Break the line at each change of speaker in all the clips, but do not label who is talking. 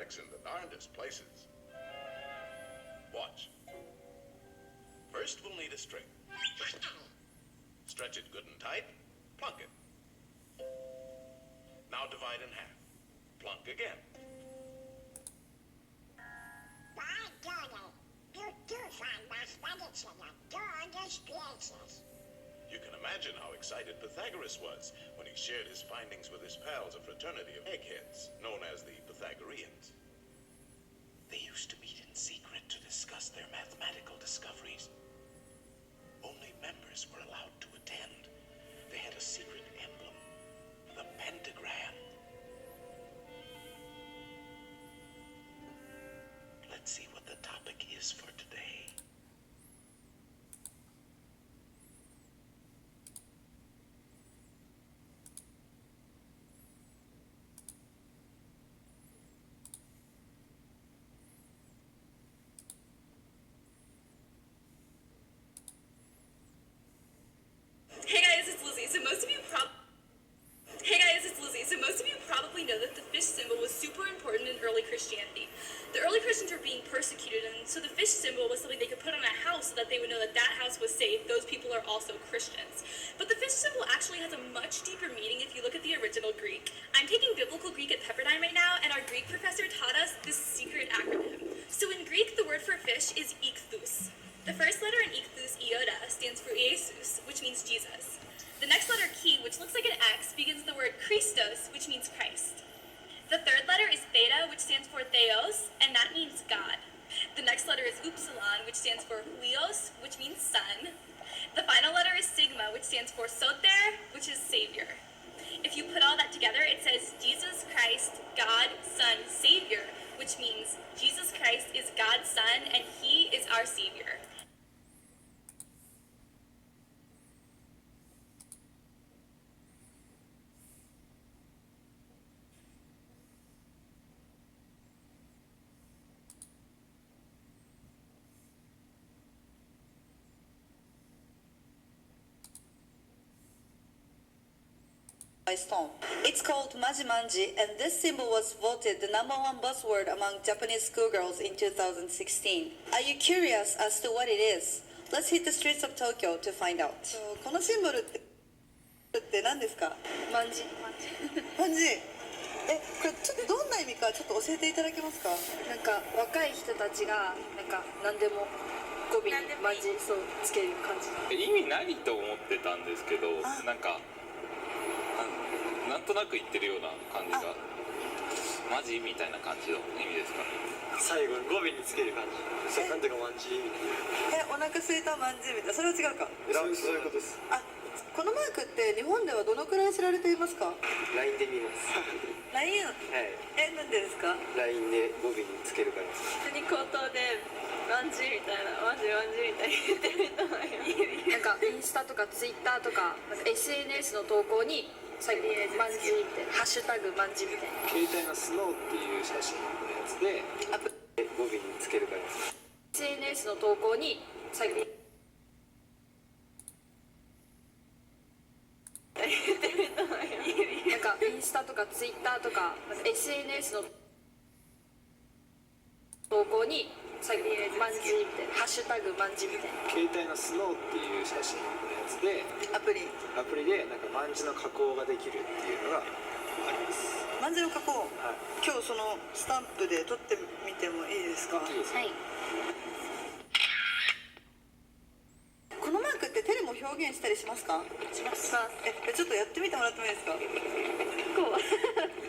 tricks in the darndest places. Watch. First, we'll need a string. Stretch it good and tight. Plunk it. Now divide in half. Plunk again. You can imagine how excited Pythagoras was when he shared his findings with his pals, a fraternity of eggheads, known as the Pythagoreans. They used to meet in secret to discuss their mathematical discoveries. Only members were allowed to attend. They had a secret emblem, the pentagram. Let's see what the topic is for today.
Hey guys, it's Lizzie. So most of you probably know that the fish symbol was super important in early Christianity. The early Christians were being persecuted, and so the fish symbol was something they could put on a house so that they would know that that house was safe. Those people are also Christians. But the fish symbol actually has a much deeper meaning if you look at the original Greek. I'm taking biblical Greek at Pepperdine right now, and our Greek professor taught us this secret acronym. So in Greek, the word for fish is ichthus. The first letter in ichthus, iota, stands for Jesus, which means Jesus. The next letter, chi, which looks like an X, begins the word Christos, which means Christ. The third letter is theta, which stands for theos, and that means God. The next letter is upsilon, which stands for huios, which means son. The final letter is sigma, which stands for soter, which is savior. If you put all that together, it says Jesus Christ, God, Son, Savior, which means Jesus Christ is God's Son, and He is our Savior.
Stone. It's called Maji-Manji, and this symbol was voted the #1 buzzword among Japanese schoolgirls in 2016. Are you curious as to what it is? Let's hit the streets of Tokyo to find out. このシンボルって何ですか？
マンジ。
マンジ。これちょっとどんな意味かちょっと教えていただけますか？
なんか若い人たちがなんか何でも語尾にマンジそうつける感じ。
意味ないと思ってたんですけど、なんとなく言ってるような感じが、マジみたいな感じの意味ですかね。
最後に語尾につける感じ。なんていうかマンジみたいな。
お腹すいたまんじみたいな。それは違うか？
そういうことです。
このマークって日本ではどのくらい知られていますか？
LINE で見ます。
LINE？
はい。
なんでですか？
LINE で語尾につけるからです。
普通に口頭でマンジみたいなマンジみたいに言ってる人がいる。なんかインスタとかツイッターとか SNS の投稿に最後マンジみたいなハッシュタグマンジみたいな。
携帯のスノーっていう写真のやつで語尾につけるからです。
SNS の投稿に最後になんかインスタとかツイッターとか SNS の投稿に最後にマンジみたいなハッシュタグマンジみたいな。
携帯のスノーっていう写真のやつで
アプリ
でなんかマンジの加工ができるっていうのがあります。
まんじの加工、
はい、
今日そのスタンプで撮ってみてもいいですか？
いいですか？
はい。
このマークって手でも表現したりしますか？
します。
ちょっとやってみてもらってもいいですか？
こう。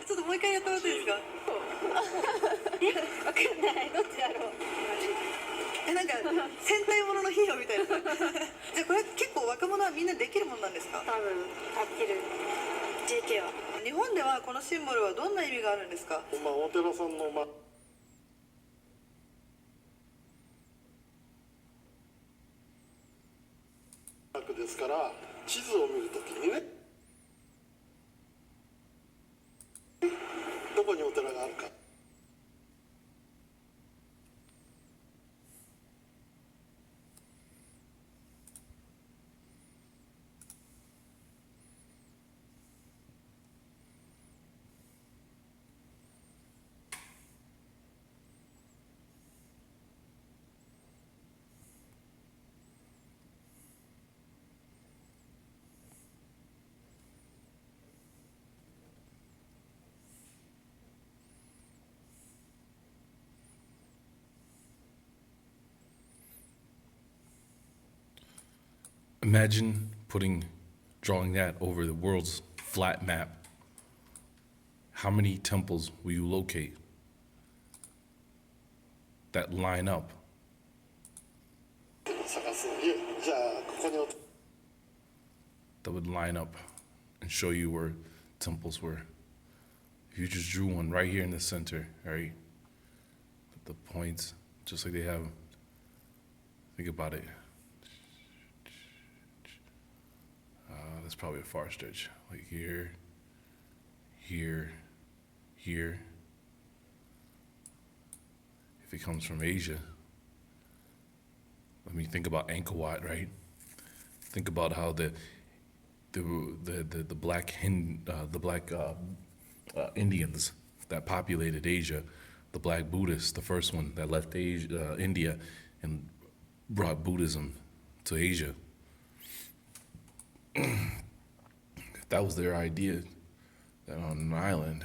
ちょっともう一回やってもらっていいですか？
こう。わかんない。どっちだろう。
なんか戦隊もののヒーローみたいな。じゃあこれ結構若者はみんなできるもんなんですか？
多分合ってる。JK は。
日本ではこのシンボルはどんな意味があるんですか？
お寺さんのマークですから地図を見るときにね、どこにお寺があるか。
Imagine drawing that over the world's flat map. How many temples will you locate that line up?
探す。じゃあここに
That would line up and show you where temples were. If you just drew one right here in the center, right? The points, just like they have. Think about it. That's probably a far stretch. Like here, here, here. If it comes from Asia, I mean, think about Angkor Wat, right? Think about how the black Indians that populated Asia, the black Buddhists, the first one that left Asia, India, and brought Buddhism to Asia. If that was their idea, that on an island,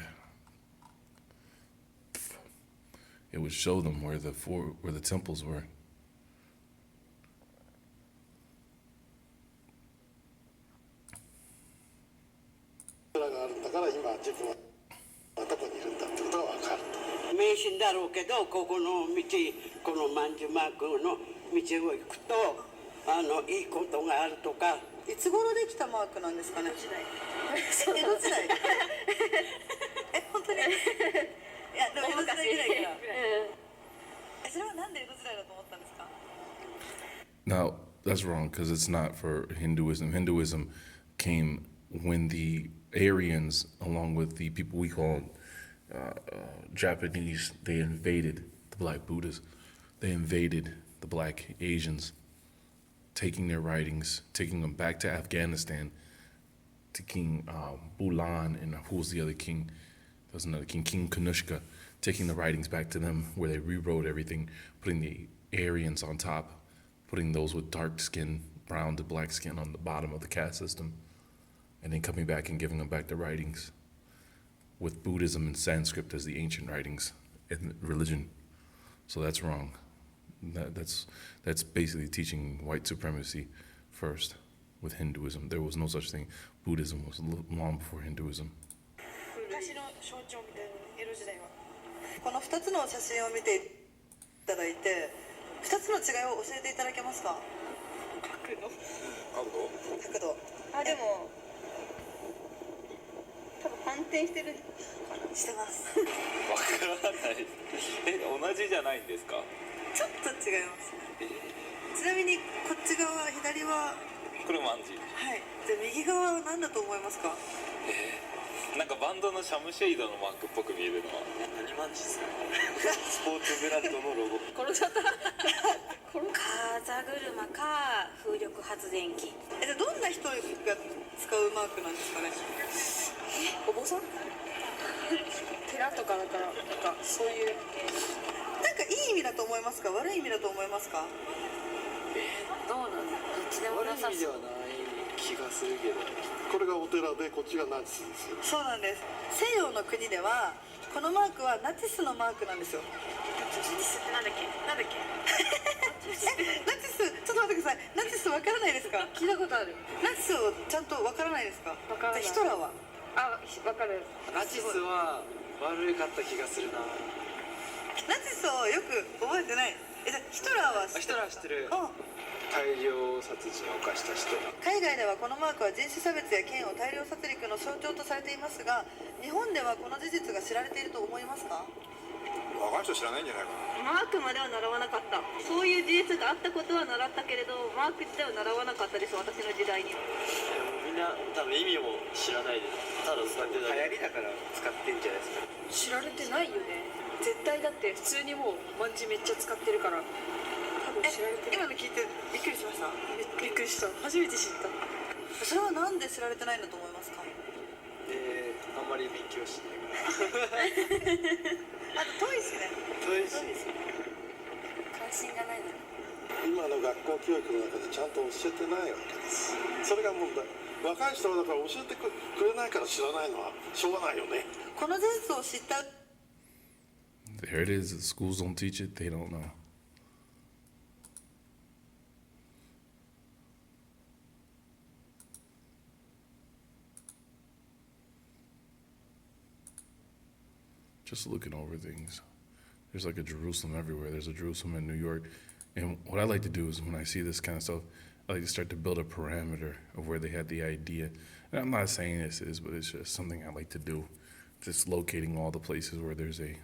it would show them where the temples were.
があるんだから今自分はどこにいるんだってことが分かると。
迷信だろうけど、ここの道、このまんじゅうマークの道を行くといいことがあるとか。
いつ頃できたマークなんですかね。江戸時代。本当に。いやでも江戸時代ぐらいから。それはなんで江戸時代だと思ったんですか。
Now, that's wrong because it's not for Hinduism. Hinduism came when the Aryans, along with the people we call Japanese, they invaded the black Buddhists. They invaded the black Asians, taking their writings, taking them back to Afghanistan, to King Bulan, and who was the other king? There was another king, King Kanushka, taking the writings back to them where they rewrote everything, putting the Aryans on top, putting those with dark skin, brown to black skin on the bottom of the caste system, and then coming back and giving them back the writings with Buddhism and Sanskrit as the ancient writings and religion. So that's wrong. That's basically teaching white supremacy first with Hinduism. There was no such thing. Buddhism was long before Hinduism.
昔の象徴みたいな江戸時代は。この2つの写真を見ていただいて、2つの違いを教えていただけますか。角度。あ、でも多分反転してる。してます。
わからない。同じじゃないんですか。
ちょっと違います。ちなみにこっち側左は
これマンジ。
はい。じゃあ右側は何だと思いますか。
なんかバンドのシャムシェイドのマークっぽく見えるのは何マンジですか。スポーツブランドのロゴ。
殺しちゃった。
風車か風力発電機。
じゃあどんな人が使うマークなんですかね。
お坊さん？寺とかだからなんかそういう
なんかいい意味だと思いますか、悪い意味だと思いますか。
どうなの？どっちでもなさ
悪い意味で
そう。
はない気がするけど。
これがお寺でこっちがナチスですよ。
そうなんです。西洋の国ではこのマークはナチスのマークなんですよ。
なんだっけ？
ナチス、ちょっと待ってください。ナチスわからないですか。
聞いたことある。
ナチスをちゃんとわからないですか。
わからない。
ヒトラーは。
あ、わかる。
ナチスは悪かった気がするな。
ナチスをよく覚えてない。じゃあヒトラーは
ヒトラー知ってる。
あ、
大量殺人を犯した人。
海外ではこのマークは人種差別や嫌悪、大量殺戮の象徴とされていますが、日本ではこの事実が知られていると思いますか。
若い人知らないんじゃないかな。
マークまでは習わなかった。そういう事実があったことは習ったけれど、マーク自体は習わなかったです。私の時代には。
みんな多分意味も知らないでただ使ってるだけ。
流行りだから使ってんじゃないですか。
知られてないよね。絶対だって普通にもうマンジめっちゃ使ってるから。多分知られて
今の聞いてびっくりしました。
びっくりした。初めて知った。
それはなんで知られてないんだと思いますか。
あんまり勉強しないから。
あと遠いしね。
遠いし。
関心がないの。
今の学校教育の中でちゃんと教えてないわけです。それが問題。若い人はだから教えてくれないから知らないのはしょうがないよね。
この事実を知った。
There it is. The schools don't teach it. They don't know. just looking over things. There's like a Jerusalem everywhere. There's a Jerusalem in New York. And what I like to do is when I see this kind of stuff, I like to start to build a parameter of where they had the idea. And I'm not saying this is, but it's just something I like to do. Just locating all the places where there's a